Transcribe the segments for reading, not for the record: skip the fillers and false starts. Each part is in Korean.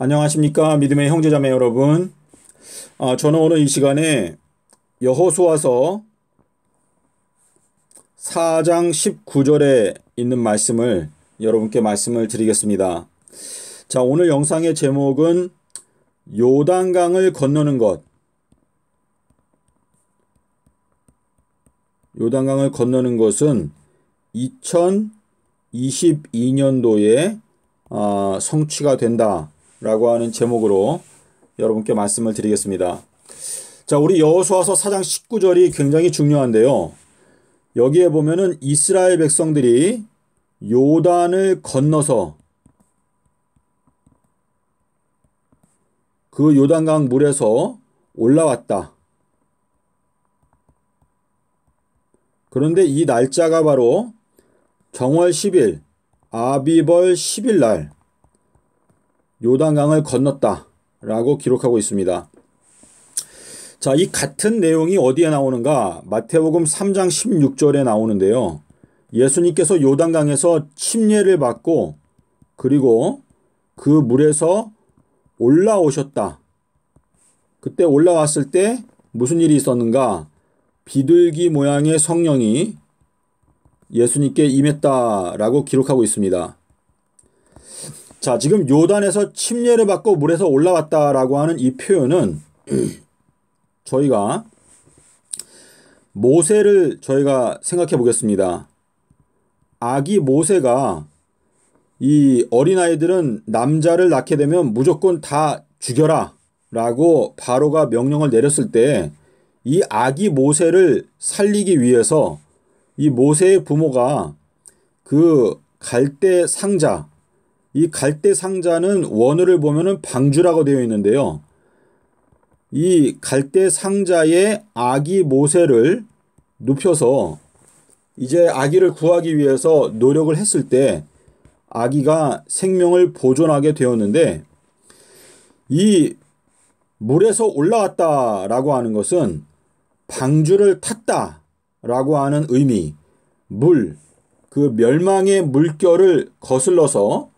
안녕하십니까 믿음의 형제자매 여러분. 저는 오늘 이 시간에 여호수아서 4장 19절에 있는 말씀을 여러분께 말씀을 드리겠습니다. 자, 오늘 영상의 제목은 요단강을 건너는 것. 요단강을 건너는 것은 2022년도에 성취가 된다 라고 하는 제목으로 여러분께 말씀을 드리겠습니다. 자, 우리 여호수아서 4장 19절이 굉장히 중요한데요. 여기에 보면은 이스라엘 백성들이 요단을 건너서 그 요단강 물에서 올라왔다. 그런데 이 날짜가 바로 정월 10일, 아비벌 10일 날 요단강을 건넜다 라고 기록하고 있습니다. 자, 이 같은 내용이 어디에 나오는가? 마태복음 3장 16절에 나오는데요. 예수님께서 요단강에서 침례를 받고 그리고 그 물에서 올라오셨다. 그때 올라왔을 때 무슨 일이 있었는가? 비둘기 모양의 성령이 예수님께 임했다라고 기록하고 있습니다. 자, 지금 요단에서 침례를 받고 물에서 올라왔다라고 하는 이 표현은 저희가 모세를 생각해 보겠습니다. 아기 모세가 이 어린아이들은 남자를 낳게 되면 무조건 다 죽여라 라고 바로가 명령을 내렸을 때 이 아기 모세를 살리기 위해서 이 모세의 부모가 그 갈대 상자, 이 갈대 상자는 원어를 보면은 방주라고 되어 있는데요. 이 갈대 상자에 아기 모세를 눕혀서 이제 아기를 구하기 위해서 노력을 했을 때 아기가 생명을 보존하게 되었는데, 이 물에서 올라왔다라고 하는 것은 방주를 탔다라고 하는 의미, 그 멸망의 물결을 거슬러서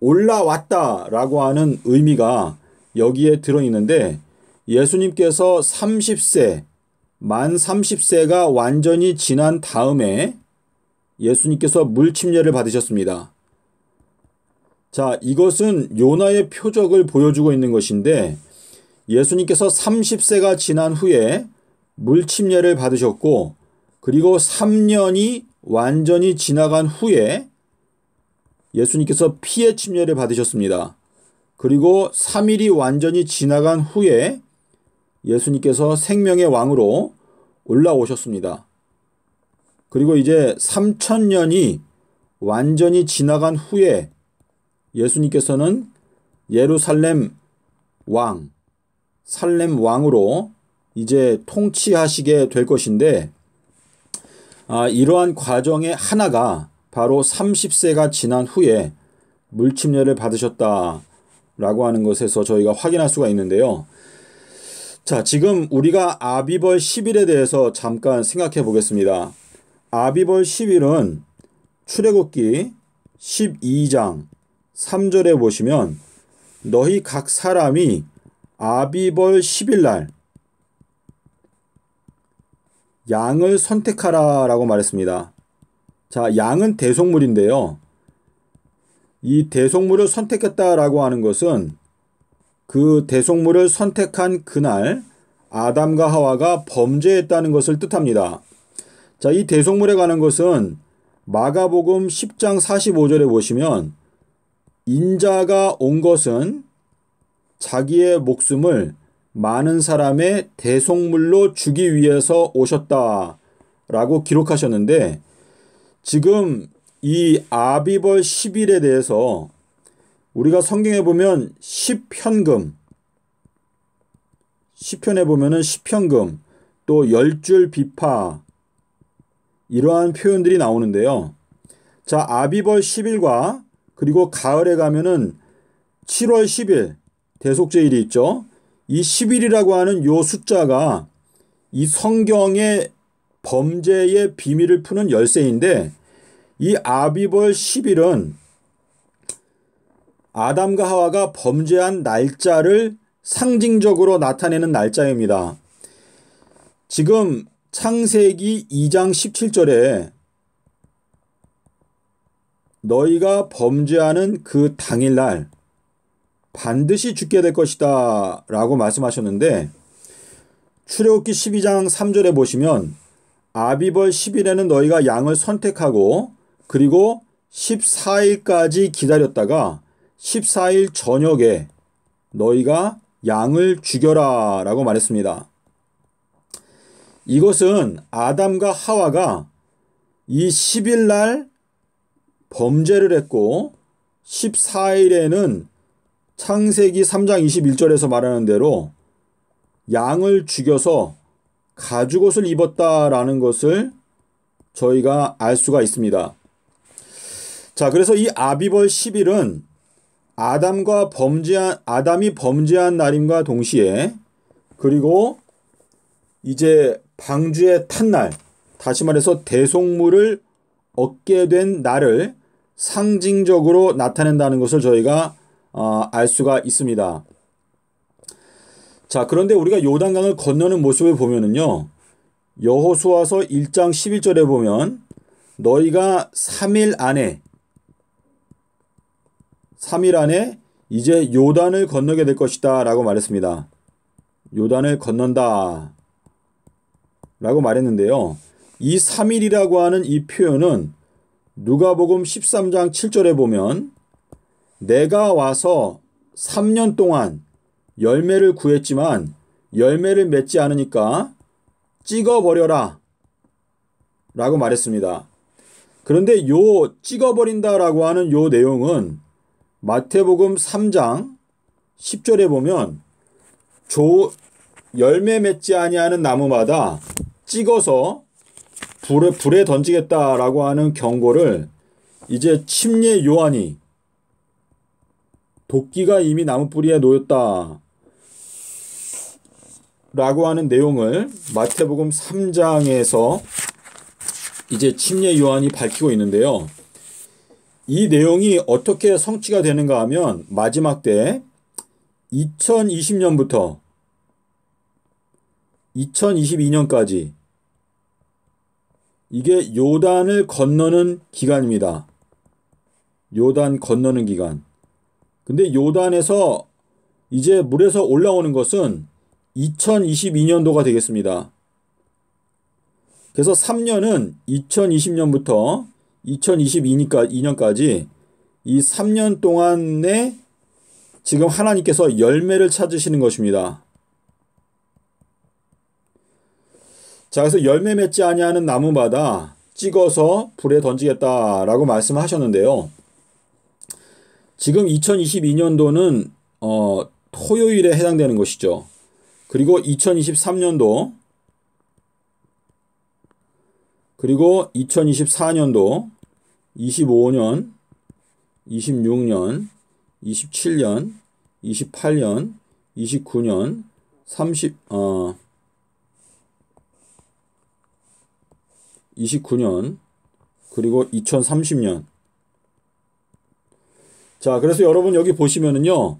올라왔다라고 하는 의미가 여기에 들어있는데, 예수님께서 30세, 만 30세가 완전히 지난 다음에 예수님께서 물침례를 받으셨습니다. 자, 이것은 요나의 표적을 보여주고 있는 것인데, 예수님께서 30세가 지난 후에 물침례를 받으셨고, 그리고 3년이 완전히 지나간 후에 예수님께서 피의 침례를 받으셨습니다. 그리고 3일이 완전히 지나간 후에 예수님께서 생명의 왕으로 올라오셨습니다. 그리고 이제 3000년이 완전히 지나간 후에 예수님께서는 예루살렘 왕, 살렘 왕으로 이제 통치하시게 될 것인데, 이러한 과정의 하나가 바로 30세가 지난 후에 물침례를 받으셨다라고 하는 것에서 저희가 확인할 수가 있는데요. 자, 지금 우리가 아비벌 10일에 대해서 잠깐 생각해 보겠습니다. 아비벌 10일은 출애굽기 12장 3절에 보시면 너희 각 사람이 아비벌 10일 날 양을 선택하라 라고 말했습니다. 자, 양은 대속물인데요. 이 대속물을 선택했다라고 하는 것은 그 대속물을 선택한 그날 아담과 하와가 범죄했다는 것을 뜻합니다. 자, 이 대속물에 관한 것은 마가복음 10장 45절에 보시면 인자가 온 것은 자기의 목숨을 많은 사람의 대속물로 주기 위해서 오셨다라고 기록하셨는데, 지금 이 아비벌 10일에 대해서 우리가 성경에 보면 시편에 보면은 시편금, 또 10줄 비파, 이러한 표현들이 나오는데요. 자, 아비벌 10일과 그리고 가을에 가면은 7월 10일 대속제일이 있죠. 이 10일이라고 하는 요 숫자가 이 성경의 범죄의 비밀을 푸는 열쇠인데, 이 아비벌 10일은 아담과 하와가 범죄한 날짜를 상징적으로 나타내는 날짜입니다. 지금 창세기 2장 17절에 너희가 범죄하는 그 당일날 반드시 죽게 될 것이다 라고 말씀하셨는데, 출애굽기 12장 3절에 보시면 아비벌 10일에는 너희가 양을 선택하고 그리고 14일까지 기다렸다가 14일 저녁에 너희가 양을 죽여라 라고 말했습니다. 이것은 아담과 하와가 이 10일 날 범죄를 했고 14일에는 창세기 3장 21절에서 말하는 대로 양을 죽여서 가죽옷을 입었다라는 것을 저희가 알 수가 있습니다. 자, 그래서 이 아비벌 10일은 아담이 범죄한 날임과 동시에, 그리고 이제 방주에 탄 날, 다시 말해서 대속물을 얻게 된 날을 상징적으로 나타낸다는 것을 저희가 알 수가 있습니다. 자, 그런데 우리가 요단강을 건너는 모습을 보면은요, 여호수아서 1장 11절에 보면 너희가 3일 안에 이제 요단을 건너게 될 것이다 라고 말했습니다. 요단을 건넌다 라고 말했는데요. 이 3일이라고 하는 이 표현은 누가복음 13장 7절에 보면 내가 와서 3년 동안 열매를 구했지만 열매를 맺지 않으니까 찍어버려라 라고 말했습니다. 그런데 요 찍어버린다 라고 하는 요 내용은 마태복음 3장 10절에 보면 열매 맺지 아니하는 나무마다 찍어서 불에 던지겠다라고 하는 경고를 이제 침례 요한이 도끼가 이미 나무 뿌리에 놓였다 라고 하는 내용을 마태복음 3장에서 이제 침례 요한이 밝히고 있는데요. 이 내용이 어떻게 성취가 되는가 하면 마지막 때 2020년부터 2022년까지 이게 요단을 건너는 기간입니다. 요단 건너는 기간. 근데 요단에서 이제 물에서 올라오는 것은 2022년도가 되겠습니다. 그래서 3년은 2020년부터 2022년까지 이 3년 동안에 지금 하나님께서 열매를 찾으시는 것입니다. 자, 그래서 열매 맺지 아니하는 나무마다 찍어서 불에 던지겠다라고 말씀하셨는데요. 지금 2022년도는 토요일에 해당되는 것이죠. 그리고 2023년도, 그리고 2024년도, 25년, 26년, 27년, 28년, 29년, 29년, 그리고 2030년. 자, 그래서 여러분 여기 보시면은요,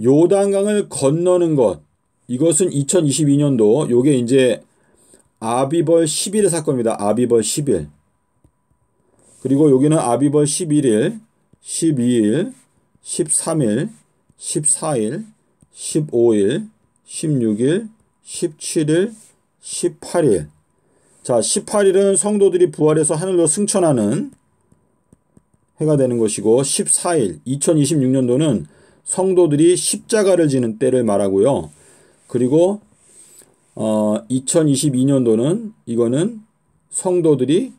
요단강을 건너는 것, 이것은 2022년도, 요게 이제 아비벌 10일의 사건입니다. 아비벌 10일. 그리고 여기는 아비벌 11일, 12일, 13일, 14일, 15일, 16일, 17일, 18일. 자, 18일은 성도들이 부활해서 하늘로 승천하는 해가 되는 것이고, 14일, 2026년도는 성도들이 십자가를 지는 때를 말하고요. 그리고 2022년도는 이거는 성도들이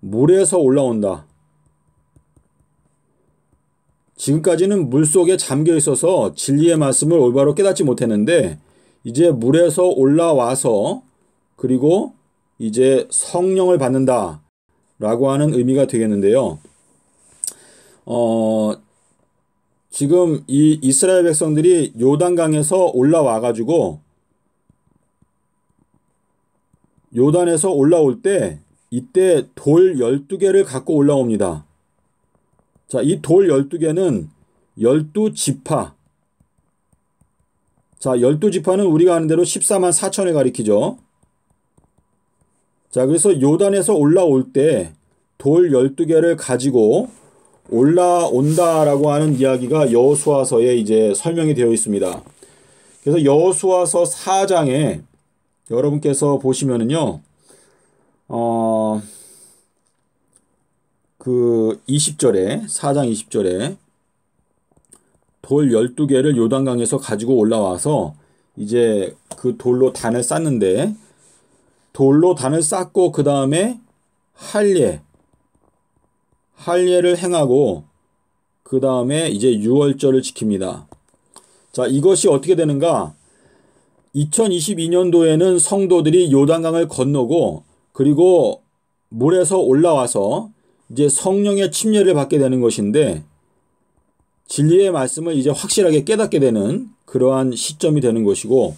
물에서 올라온다. 지금까지는 물속에 잠겨 있어서 진리의 말씀을 올바로 깨닫지 못했는데, 이제 물에서 올라와서 그리고 이제 성령을 받는다 라고 하는 의미가 되겠는데요. 지금 이 이스라엘 백성들이 요단강에서 올라와 가지고 요단에서 올라올 때 이때 돌 12개를 갖고 올라옵니다. 자, 이 돌 12개는 12지파. 자, 12지파는 우리가 아는 대로 14만 4천을 가리키죠. 자, 그래서 요단에서 올라올 때 돌 12개를 가지고 올라온다라고 하는 이야기가 여호수아서에 이제 설명이 되어 있습니다. 그래서 여호수아서 4장에 여러분께서 보시면은요, 20절에, 4장 20절에 돌 12개를 요단강에서 가지고 올라와서 이제 그 돌로 단을 쌓는데, 돌로 단을 쌓고 그 다음에 할례를 행하고 그 다음에 이제 유월절을 지킵니다. 자, 이것이 어떻게 되는가? 2022년도에는 성도들이 요단강을 건너고 그리고 물에서 올라와서 이제 성령의 침례를 받게 되는 것인데, 진리의 말씀을 이제 확실하게 깨닫게 되는 그러한 시점이 되는 것이고,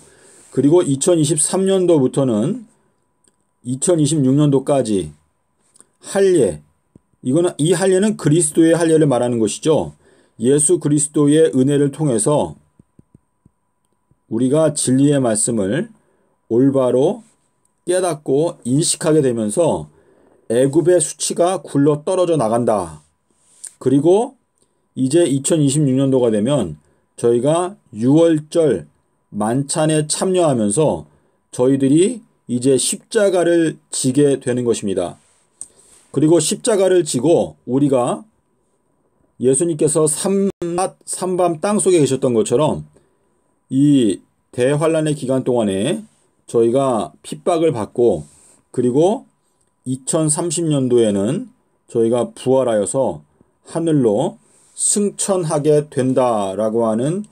그리고 2023년도부터는 2026년도까지 할례, 이 할례는 그리스도의 할례를 말하는 것이죠. 예수 그리스도의 은혜를 통해서 우리가 진리의 말씀을 올바로 깨닫고 인식하게 되면서 애굽의 수치가 굴러 떨어져 나간다. 그리고 이제 2026년도가 되면 저희가 유월절 만찬에 참여하면서 저희들이 이제 십자가를 지게 되는 것입니다. 그리고 십자가를 지고 우리가 예수님께서 삼낮 삼밤 땅속에 계셨던 것처럼 이 대환란의 기간 동안에 저희가 핍박을 받고, 그리고 2030년도에는 저희가 부활하여서 하늘로 승천하게 된다라고 하는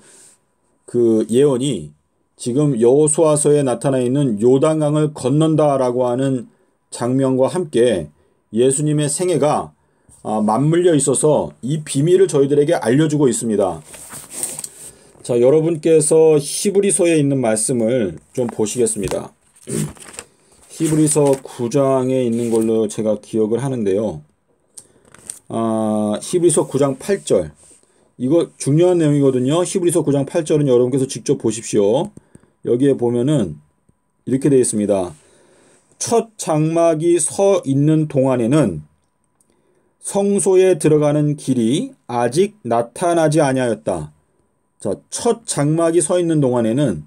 그 예언이 지금 여호수아서에 나타나 있는 요단강을 건넌다라고 하는 장면과 함께 예수님의 생애가 맞물려 있어서 이 비밀을 저희들에게 알려주고 있습니다. 자, 여러분께서 히브리서에 있는 말씀을 좀 보시겠습니다. 히브리서 9장에 있는 걸로 제가 기억을 하는데요. 히브리서 9장 8절. 이거 중요한 내용이거든요. 히브리서 9장 8절은 여러분께서 직접 보십시오. 여기에 보면은 이렇게 되어 있습니다. 첫 장막이 서 있는 동안에는 성소에 들어가는 길이 아직 나타나지 아니하였다. 자, 첫 장막이 서 있는 동안에는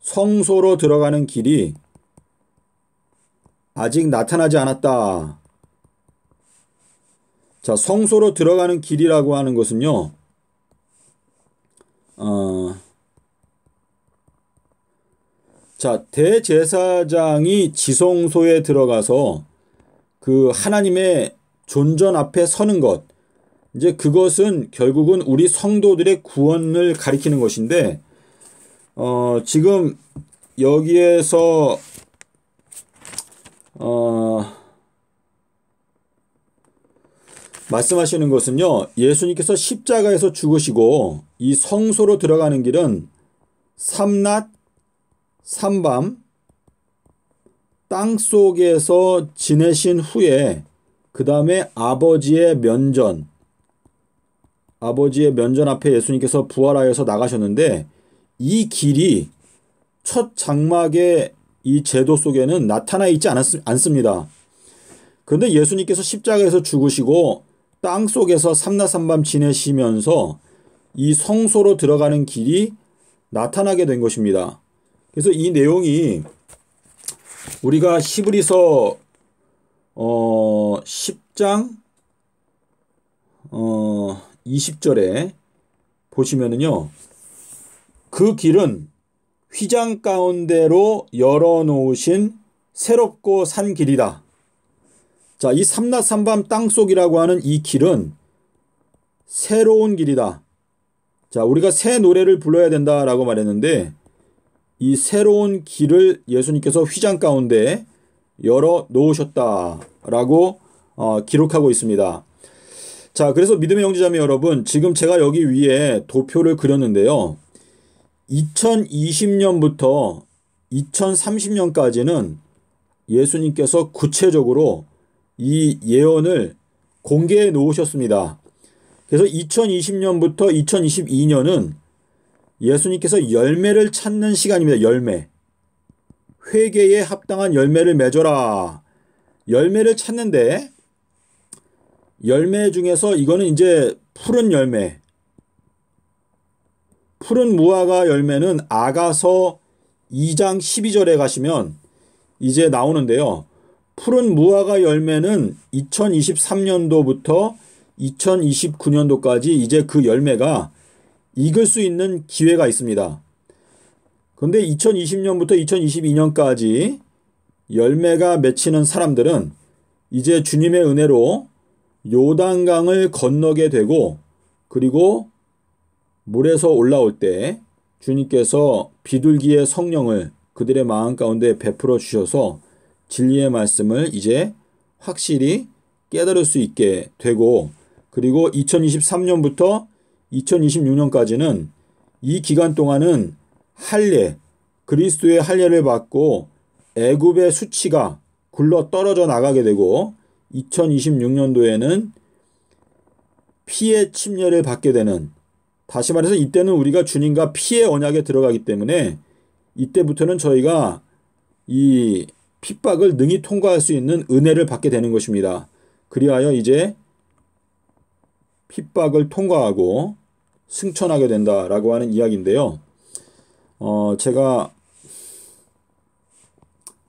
성소로 들어가는 길이 아직 나타나지 않았다. 자, 성소로 들어가는 길이라고 하는 것은요, 자, 대제사장이 지성소에 들어가서 그 하나님의 존전 앞에 서는 것, 이제 그것은 결국은 우리 성도들의 구원을 가리키는 것인데, 지금 여기에서 말씀하시는 것은요, 예수님께서 십자가에서 죽으시고 이 성소로 들어가는 길은 삼낮 삼밤 땅속에서 지내신 후에 그 다음에 아버지의 면전 앞에 예수님께서 부활하여서 나가셨는데, 이 길이 첫 장막의 이 제도 속에는 나타나 있지 않습니다. 그런데 예수님께서 십자가에서 죽으시고 땅속에서 삼낮 삼밤 지내시면서 이 성소로 들어가는 길이 나타나게 된 것입니다. 그래서 이 내용이 우리가 히브리서 10장 20절에 보시면은요, 그 길은 휘장 가운데로 열어놓으신 새롭고 산 길이다. 자, 이 삼낮 삼밤 땅속이라고 하는 이 길은 새로운 길이다. 자, 우리가 새 노래를 불러야 된다라고 말했는데, 이 새로운 길을 예수님께서 휘장 가운데 열어 놓으셨다라고 기록하고 있습니다. 자, 그래서 믿음의 형제자매 여러분, 지금 제가 여기 위에 도표를 그렸는데요. 2020년부터 2030년까지는 예수님께서 구체적으로 이 예언을 공개해 놓으셨습니다. 그래서 2020년부터 2022년은 예수님께서 열매를 찾는 시간입니다. 열매. 회개에 합당한 열매를 맺어라. 열매를 찾는데 열매 중에서 이거는 이제 푸른 열매. 푸른 무화과 열매는 아가서 2장 12절에 가시면 이제 나오는데요. 푸른 무화과 열매는 2023년도부터 2029년도까지 이제 그 열매가 익을 수 있는 기회가 있습니다. 그런데 2020년부터 2022년까지 열매가 맺히는 사람들은 이제 주님의 은혜로 요단강을 건너게 되고, 그리고 물에서 올라올 때 주님께서 비둘기의 성령을 그들의 마음 가운데 베풀어 주셔서 진리의 말씀을 이제 확실히 깨달을 수 있게 되고, 그리고 2023년부터 2026년까지는 이 기간 동안은 할례, 그리스도의 할례를 받고 애굽의 수치가 굴러 떨어져 나가게 되고, 2026년도에는 피의 침례를 받게 되는, 다시 말해서 이때는 우리가 주님과 피의 언약에 들어가기 때문에 이때부터는 저희가 이 핍박을 능히 통과할 수 있는 은혜를 받게 되는 것입니다. 그리하여 이제 핍박을 통과하고 승천하게 된다라고 하는 이야기인데요. 제가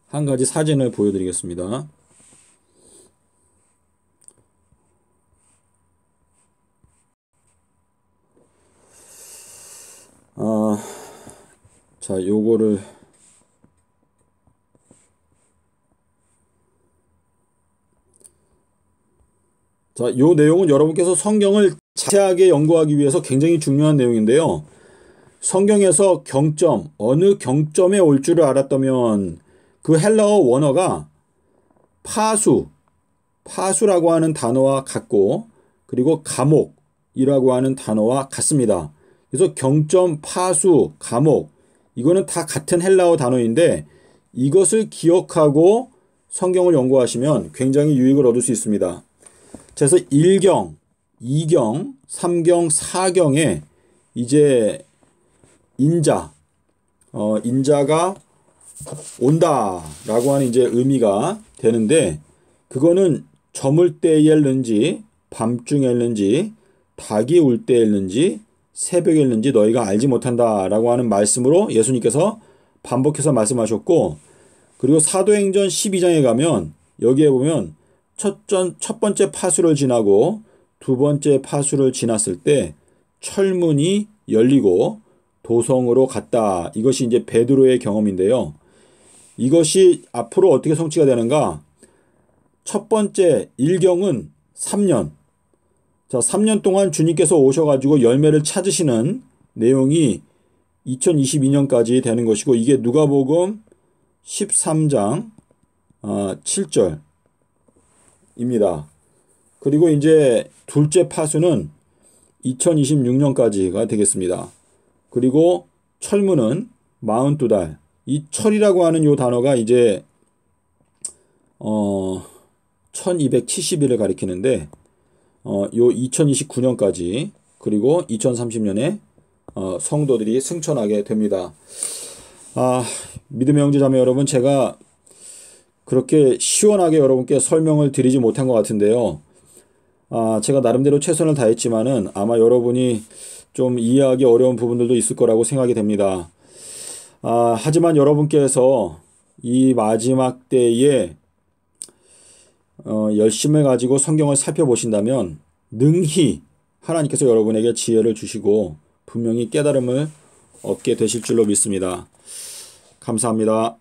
한 가지 사진을 보여드리겠습니다. 자, 요거를 자, 요 내용은 여러분께서 성경을 자세하게 연구하기 위해서 굉장히 중요한 내용인데요. 성경에서 경점, 어느 경점에 올 줄을 알았다면 그 헬라어 원어가 파수라고 하는 단어와 같고, 그리고 감옥이라고 하는 단어와 같습니다. 그래서 경점, 파수, 감옥, 이거는 다 같은 헬라어 단어인데 이것을 기억하고 성경을 연구하시면 굉장히 유익을 얻을 수 있습니다. 그래서 1경, 2경, 3경, 4경에 이제 인자가 온다라고 하는 이제 의미가 되는데, 그거는 저물 때였는지 밤중이었는지 닭이 울 때였는지 새벽이었는지 너희가 알지 못한다라고 하는 말씀으로 예수님께서 반복해서 말씀하셨고, 그리고 사도행전 12장에 가면 여기에 보면 첫 번째 파수를 지나고 두 번째 파수를 지났을 때 철문이 열리고 도성으로 갔다. 이것이 이제 베드로의 경험인데요. 이것이 앞으로 어떻게 성취가 되는가? 첫 번째 1경은 3년. 자, 3년 동안 주님께서 오셔가지고 열매를 찾으시는 내용이 2022년까지 되는 것이고, 이게 누가복음 13장 7절입니다. 그리고 이제 둘째 파수는 2026년까지가 되겠습니다. 그리고 철문은 42달. 이 철이라고 하는 요 단어가 이제 1270일을 가리키는데, 요 2029년까지, 그리고 2030년에 성도들이 승천하게 됩니다. 믿음의 형제 자매 여러분, 제가 그렇게 시원하게 여러분께 설명을 드리지 못한 것 같은데요. 제가 나름대로 최선을 다했지만은 아마 여러분이 좀 이해하기 어려운 부분들도 있을 거라고 생각이 됩니다. 하지만 여러분께서 이 마지막 때에 열심을 가지고 성경을 살펴보신다면 능히 하나님께서 여러분에게 지혜를 주시고 분명히 깨달음을 얻게 되실 줄로 믿습니다. 감사합니다.